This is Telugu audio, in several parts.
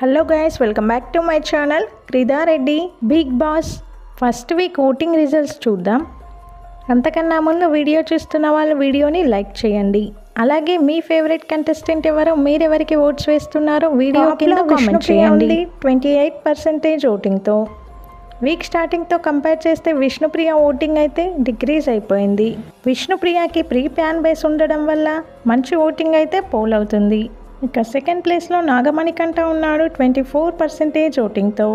Hello guys, welcome back to my channel Kreeda Reddy Bigg Boss first week voting results చూద్దాం. అంతకన్నా ముందు వీడియో చూస్తున్న వాళ్ళు వీడియోని లైక్ చేయండి. అలాగే మీ ఫేవరెట్ కంటెస్టెంట్ ఎవరో, మీరెవరికి ఓట్స్ వేస్తున్నారో వీడియో కింద కామెంట్ చేయండి. 28% ఓటింగ్తో వీక్ స్టార్టింగ్తో కంపేర్ చేస్తే విష్ణుప్రియ ఓటింగ్ అయితే డిక్రీజ్ అయిపోయింది. విష్ణుప్రియకి ప్రీ ఫ్యాన్ బేస్ ఉండడం వల్ల మంచి ఓటింగ్ అయితే పోల్ అవుతుంది. ఇక సెకండ్ ప్లేస్లో నాగమణికంఠ ఉన్నాడు 24% ఓటింగ్తో.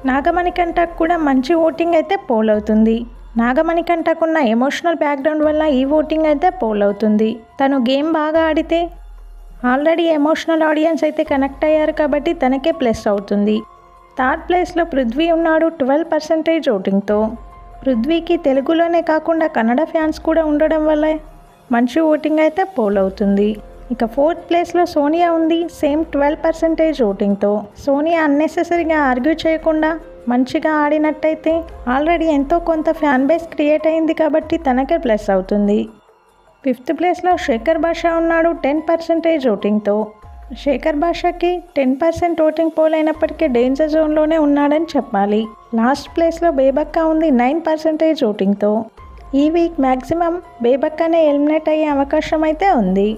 నాగమణికంఠకు కూడా మంచి ఓటింగ్ అయితే పోల్ అవుతుంది. నాగమణికంఠకున్న ఎమోషనల్ బ్యాక్గ్రౌండ్ వల్ల ఈ ఓటింగ్ అయితే పోల్ అవుతుంది. తను గేమ్ బాగా ఆడితే ఆల్రెడీ ఎమోషనల్ ఆడియన్స్ అయితే కనెక్ట్ అయ్యారు కాబట్టి తనకే ప్లస్ అవుతుంది. థర్డ్ ప్లేస్లో పృథ్వీ ఉన్నాడు 12% ఓటింగ్తో. పృథ్వీకి తెలుగులోనే కాకుండా కన్నడ ఫ్యాన్స్ కూడా ఉండడం వల్ల మంచి ఓటింగ్ అయితే పోల్ అవుతుంది. ఇక ఫోర్త్ ప్లేస్లో సోనియా ఉంది, సేమ్ 12% ఓటింగ్తో. సోనియా అన్నెసెసరీగా ఆర్గ్యూ చేయకుండా మంచిగా ఆడినట్టయితే ఆల్రెడీ ఎంతో కొంత ఫ్యాన్ బేస్ క్రియేట్ అయింది కాబట్టి తనకే ప్లస్ అవుతుంది. ఫిఫ్త్ ప్లేస్లో శేఖర్ భాషా ఉన్నాడు 10% ఓటింగ్తో. శేఖర్ భాషకి 10% ఓటింగ్ పోల్ అయినప్పటికీ డేంజర్ జోన్లోనే ఉన్నాడని చెప్పాలి. లాస్ట్ ప్లేస్లో బేబక్క ఉంది 9% ఓటింగ్తో. ఈ వీక్ మ్యాక్సిమం బేబక్కనే ఎలిమినేట్ అయ్యే అవకాశం అయితే ఉంది.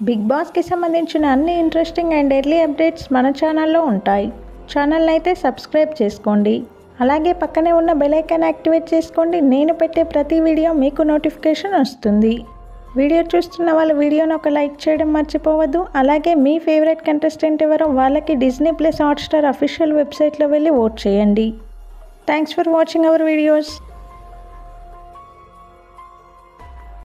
బిగ్ బాస్కి సంబంధించిన అన్ని ఇంట్రెస్టింగ్ అండ్ ఎర్లీ అప్డేట్స్ మన ఛానల్లో ఉంటాయి. ఛానల్ని అయితే సబ్స్క్రైబ్ చేసుకోండి. అలాగే పక్కనే ఉన్న బెల్ ఐకాన్ యాక్టివేట్ చేసుకోండి. నేను పెట్టే ప్రతి వీడియో మీకు నోటిఫికేషన్ వస్తుంది. వీడియో చూస్తున్న వాళ్ళు వీడియోని ఒక లైక్ చేయడం మర్చిపోవద్దు. అలాగే మీ ఫేవరెట్ కంటెస్టెంట్ ఎవరో వాళ్ళకి డిజ్నీ ప్లస్ హాట్స్టార్ అఫీషియల్ వెబ్సైట్లో వెళ్ళి ఓట్ చేయండి. Thanks for watching our videos.